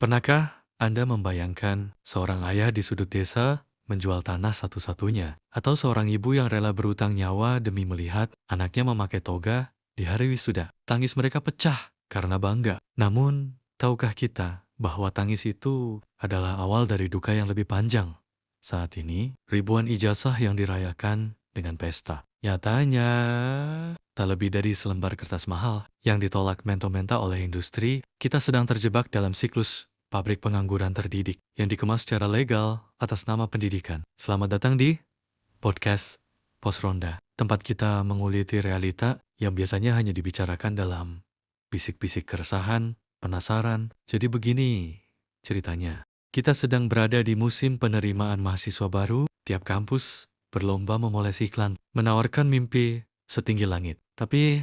Pernahkah Anda membayangkan seorang ayah di sudut desa menjual tanah satu-satunya? Atau seorang ibu yang rela berutang nyawa demi melihat anaknya memakai toga di hari wisuda? Tangis mereka pecah karena bangga. Namun, tahukah kita bahwa tangis itu adalah awal dari duka yang lebih panjang? Saat ini, ribuan ijazah yang dirayakan dengan pesta. Nyatanya, tak lebih dari selembar kertas mahal yang ditolak mento-menta oleh industri. Kita sedang terjebak dalam siklus pabrik pengangguran terdidik yang dikemas secara legal atas nama pendidikan. Selamat datang di podcast Pos Ronda, tempat kita menguliti realita yang biasanya hanya dibicarakan dalam bisik-bisik keresahan, penasaran. Jadi begini ceritanya. Kita sedang berada di musim penerimaan mahasiswa baru. Tiap kampus berlomba memoles iklan, menawarkan mimpi setinggi langit. Tapi,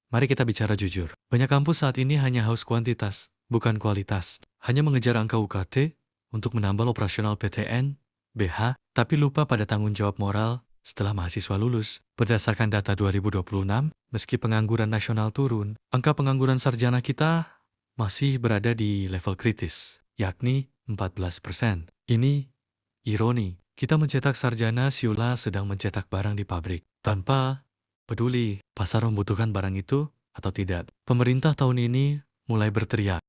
mari kita bicara jujur. Banyak kampus saat ini hanya haus kuantitas, bukan kualitas. Hanya mengejar angka UKT untuk menambal operasional PTN, BH, tapi lupa pada tanggung jawab moral setelah mahasiswa lulus. Berdasarkan data 2026, meski pengangguran nasional turun, angka pengangguran sarjana kita masih berada di level kritis, yakni 14%. Ini ironi. Kita mencetak sarjana siula sedang mencetak barang di pabrik, tanpa peduli pasar membutuhkan barang itu atau tidak. Pemerintah tahun ini mulai berteriak,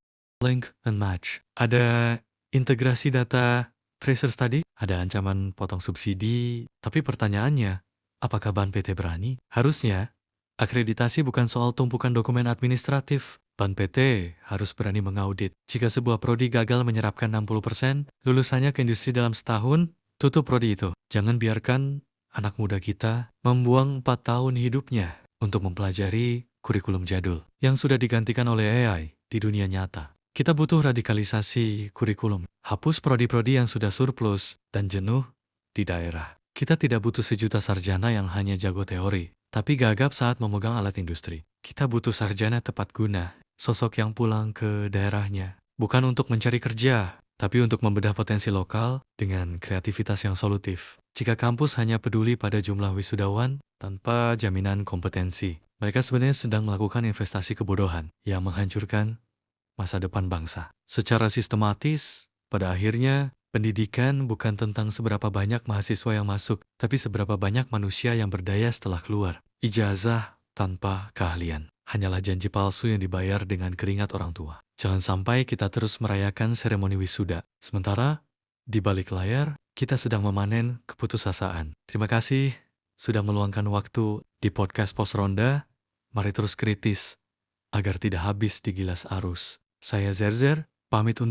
link and match. Ada integrasi data tracer tadi, ada ancaman potong subsidi, tapi pertanyaannya, apakah Ban PT berani? Harusnya, akreditasi bukan soal tumpukan dokumen administratif. Ban PT harus berani mengaudit. Jika sebuah prodi gagal menyerapkan 60%, lulusannya ke industri dalam setahun, tutup prodi itu. Jangan biarkan anak muda kita membuang 4 tahun hidupnya untuk mempelajari kurikulum jadul yang sudah digantikan oleh AI di dunia nyata. Kita butuh radikalisasi kurikulum. Hapus prodi-prodi yang sudah surplus dan jenuh di daerah. Kita tidak butuh sejuta sarjana yang hanya jago teori, tapi gagap saat memegang alat industri. Kita butuh sarjana tepat guna, sosok yang pulang ke daerahnya. Bukan untuk mencari kerja, tapi untuk membedah potensi lokal dengan kreativitas yang solutif. Jika kampus hanya peduli pada jumlah wisudawan tanpa jaminan kompetensi, mereka sebenarnya sedang melakukan investasi kebodohan yang menghancurkan masa depan bangsa. Secara sistematis, pada akhirnya, pendidikan bukan tentang seberapa banyak mahasiswa yang masuk, tapi seberapa banyak manusia yang berdaya setelah keluar. Ijazah tanpa keahlian hanyalah janji palsu yang dibayar dengan keringat orang tua. Jangan sampai kita terus merayakan seremoni wisuda, sementara di balik layar kita sedang memanen keputusasaan. Terima kasih sudah meluangkan waktu di podcast Pos Ronda. Mari terus kritis agar tidak habis digilas arus. Saya Zerzer, pamit undur